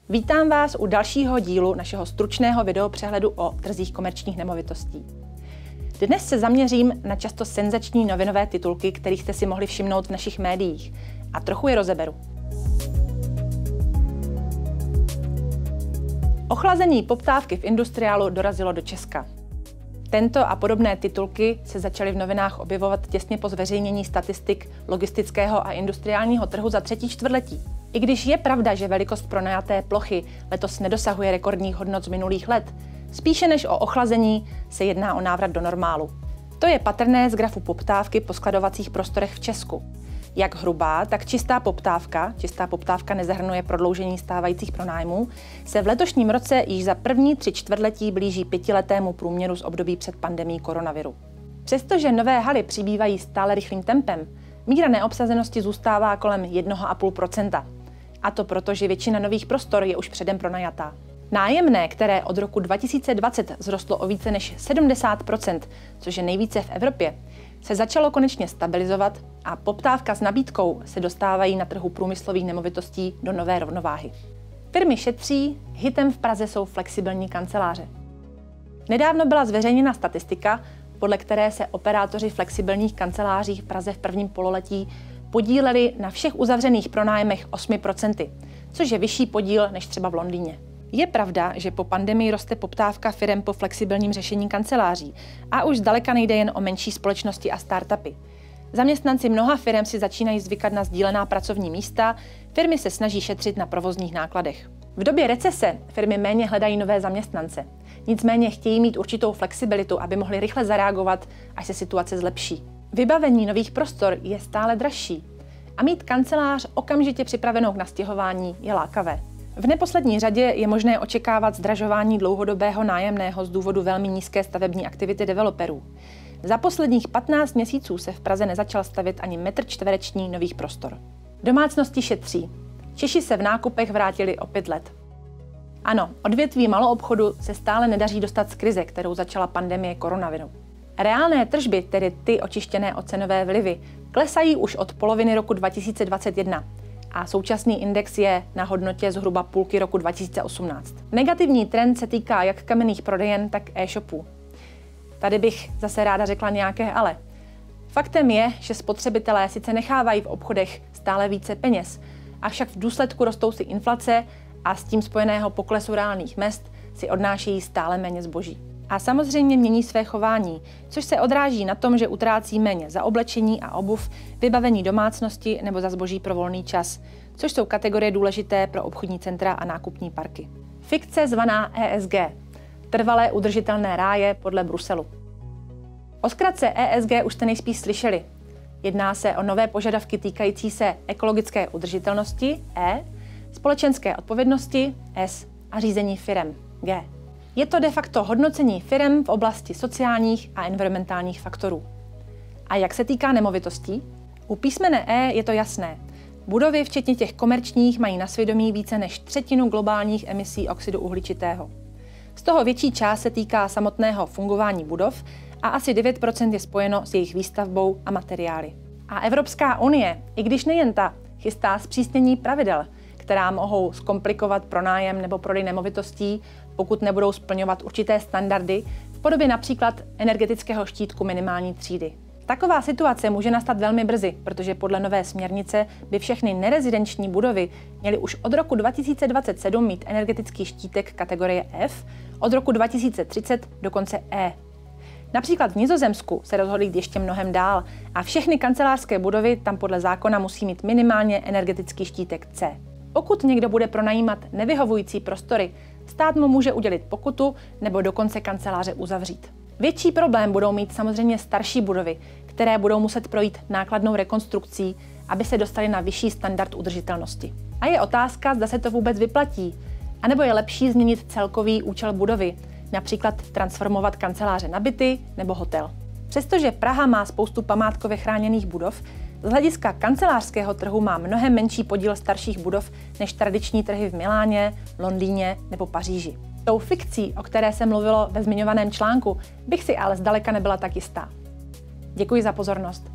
Vítám vás u dalšího dílu našeho stručného videopřehledu o trzích komerčních nemovitostí. Dnes se zaměřím na často senzační novinové titulky, kterých jste si mohli všimnout v našich médiích, a trochu je rozeberu. Ochlazení poptávky v industriálu dorazilo do Česka. Tento a podobné titulky se začaly v novinách objevovat těsně po zveřejnění statistik logistického a industriálního trhu za třetí čtvrtletí. I když je pravda, že velikost pronajaté plochy letos nedosahuje rekordních hodnot z minulých let, spíše než o ochlazení se jedná o návrat do normálu. To je patrné z grafu poptávky po skladovacích prostorech v Česku. Jak hrubá, tak čistá poptávka nezahrnuje prodloužení stávajících pronájmů, se v letošním roce již za první 3 čtvrtletí blíží 5letému průměru z období před pandemií koronaviru. Přestože nové haly přibývají stále rychlým tempem, míra neobsazenosti zůstává kolem 1,5%. A to proto, že většina nových prostor je už předem pronajatá. Nájemné, které od roku 2020 vzrostlo o více než 70%, což je nejvíce v Evropě, se začalo konečně stabilizovat a poptávka s nabídkou se dostávají na trhu průmyslových nemovitostí do nové rovnováhy. Firmy šetří, hitem v Praze jsou flexibilní kanceláře. Nedávno byla zveřejněna statistika, podle které se operátoři flexibilních kanceláří v Praze v prvním pololetí podíleli na všech uzavřených pronájmech 8%, což je vyšší podíl než třeba v Londýně. Je pravda, že po pandemii roste poptávka firem po flexibilním řešení kanceláří a už zdaleka nejde jen o menší společnosti a startupy. Zaměstnanci mnoha firem si začínají zvykat na sdílená pracovní místa, firmy se snaží šetřit na provozních nákladech. V době recese firmy méně hledají nové zaměstnance, nicméně chtějí mít určitou flexibilitu, aby mohli rychle zareagovat, až se situace zlepší. Vybavení nových prostor je stále dražší a mít kancelář okamžitě připravenou k nastěhování je lákavé. V neposlední řadě je možné očekávat zdražování dlouhodobého nájemného z důvodu velmi nízké stavební aktivity developerů. Za posledních 15 měsíců se v Praze nezačal stavět ani metr čtvereční nových prostor. Domácnosti šetří. Češi se v nákupech vrátili o 5 let. Ano, odvětví maloobchodu se stále nedaří dostat z krize, kterou začala pandemie koronaviru. Reálné tržby, tedy ty očištěné o cenové vlivy, klesají už od poloviny roku 2021. A současný index je na hodnotě zhruba půlky roku 2018. Negativní trend se týká jak kamenných prodejen, tak e-shopů. Tady bych zase ráda řekla nějaké ale. Faktem je, že spotřebitelé sice nechávají v obchodech stále více peněz, avšak v důsledku rostoucí inflace a s tím spojeného poklesu reálných mezd si odnášejí stále méně zboží. A samozřejmě mění své chování, což se odráží na tom, že utrácí méně za oblečení a obuv, vybavení domácnosti nebo za zboží pro volný čas, což jsou kategorie důležité pro obchodní centra a nákupní parky. Fikce zvaná ESG, trvalé udržitelné ráje podle Bruselu. O zkratce ESG už jste nejspíš slyšeli. Jedná se o nové požadavky týkající se ekologické udržitelnosti E, společenské odpovědnosti S a řízení firem G. Je to de facto hodnocení firem v oblasti sociálních a environmentálních faktorů. A jak se týká nemovitostí? U písmene E je to jasné. Budovy, včetně těch komerčních, mají na svědomí více než 1/3 globálních emisí oxidu uhličitého. Z toho větší část se týká samotného fungování budov a asi 9% je spojeno s jejich výstavbou a materiály. A Evropská unie, i když nejen ta, chystá zpřísnění pravidel, která mohou zkomplikovat pronájem nebo prodej nemovitostí, pokud nebudou splňovat určité standardy v podobě například energetického štítku minimální třídy. Taková situace může nastat velmi brzy, protože podle nové směrnice by všechny nerezidenční budovy měly už od roku 2027 mít energetický štítek kategorie F, od roku 2030 dokonce E. Například v Nizozemsku se rozhodli jít ještě mnohem dál a všechny kancelářské budovy tam podle zákona musí mít minimálně energetický štítek C. Pokud někdo bude pronajímat nevyhovující prostory, stát mu může udělit pokutu nebo dokonce kanceláře uzavřít. Větší problém budou mít samozřejmě starší budovy, které budou muset projít nákladnou rekonstrukcí, aby se dostaly na vyšší standard udržitelnosti. A je otázka, zda se to vůbec vyplatí, anebo je lepší změnit celkový účel budovy, například transformovat kanceláře na byty nebo hotel. Přestože Praha má spoustu památkově chráněných budov, z hlediska kancelářského trhu má mnohem menší podíl starších budov než tradiční trhy v Miláně, Londýně nebo Paříži. Tou fikcí, o které se mluvilo ve zmiňovaném článku, bych si ale zdaleka nebyla tak jistá. Děkuji za pozornost.